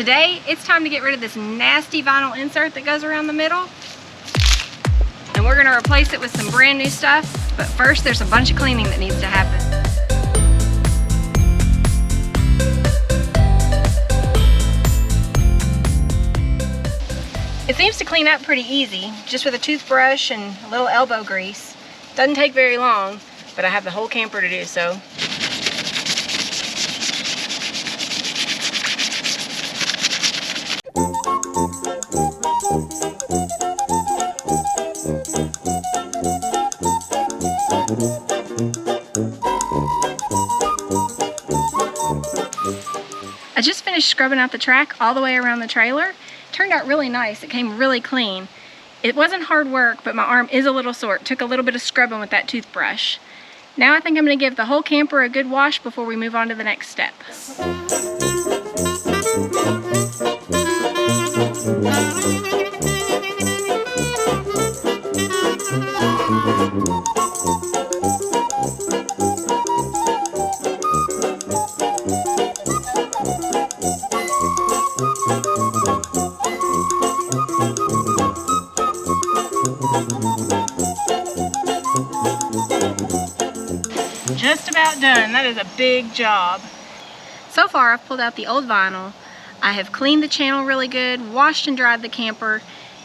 Today, it's time to get rid of this nasty vinyl insert that goes around the middle. And we're gonna replace it with some brand new stuff. But first, there's a bunch of cleaning that needs to happen. It seems to clean up pretty easy, just with a toothbrush and a little elbow grease. Doesn't take very long, but I have the whole camper to do so. I just finished scrubbing out the track all the way around the trailer. Turned out really nice. It came really clean. It wasn't hard work, but my arm is a little sore. It took a little bit of scrubbing with that toothbrush. Now I think I'm going to give the whole camper a good wash before we move on to the next step. Just about done. That is a big job. So far, I've pulled out the old vinyl. I have cleaned the channel really good, washed and dried the camper.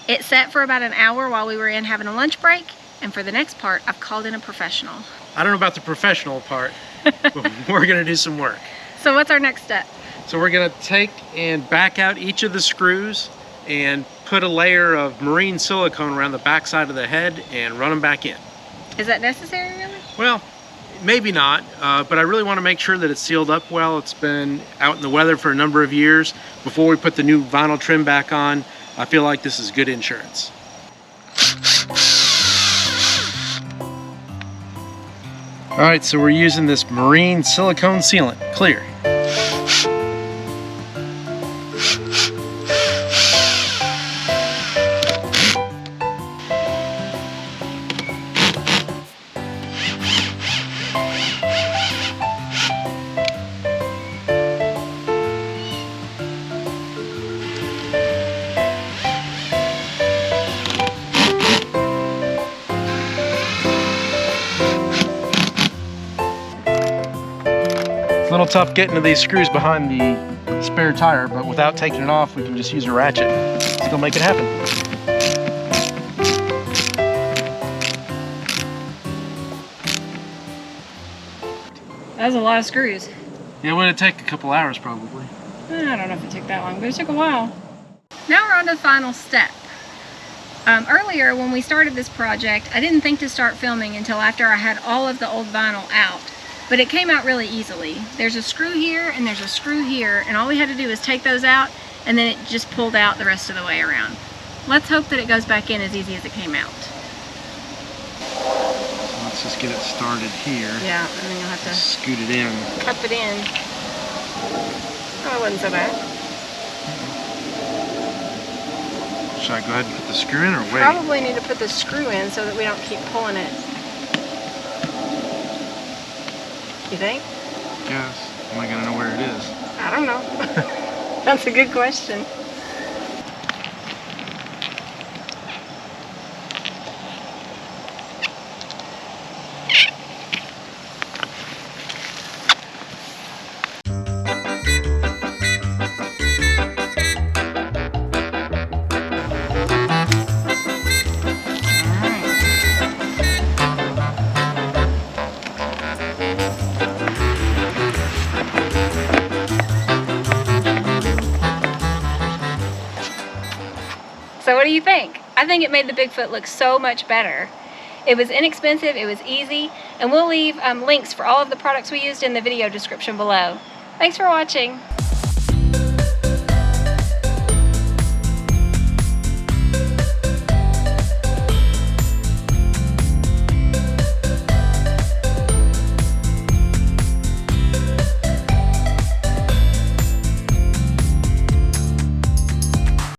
It sat for about an hour while we were in having a lunch break. And for the next part, I've called in a professional. I don't know about the professional part, but we're gonna do some work. So what's our next step? So we're gonna take and back out each of the screws and put a layer of marine silicone around the back side of the head and run them back in. Is that necessary, really? Well, maybe not, but I really want to make sure that it's sealed up well. It's been out in the weather for a number of years. Before we put the new vinyl trim back on, I feel like this is good insurance. All right, so we're using this marine silicone sealant, clear. A little tough getting to these screws behind the spare tire, but without taking it off, we can just use a ratchet. Still make it happen. That was a lot of screws. Yeah, it would take a couple hours probably. I don't know if it took that long, but it took a while. Now we're on to the final step. Earlier, when we started this project, I didn't think to start filming until after I had all of the old vinyl out. But it came out really easily. There's a screw here and there's a screw here, and all we had to do was take those out, and then it just pulled out the rest of the way around. Let's hope that it goes back in as easy as it came out. So let's just get it started here. Yeah, and then you'll have to scoot it in. cup it in. Oh, it wasn't so bad. Should I go ahead and put the screw in or wait? Probably need to put the screw in so that we don't keep pulling it. You think? Yes. Am I gonna know where it is? I don't know. That's a good question. So what do you think? I think it made the Bigfoot look so much better. It was inexpensive, it was easy, and we'll leave links for all of the products we used in the video description below. Thanks for watching.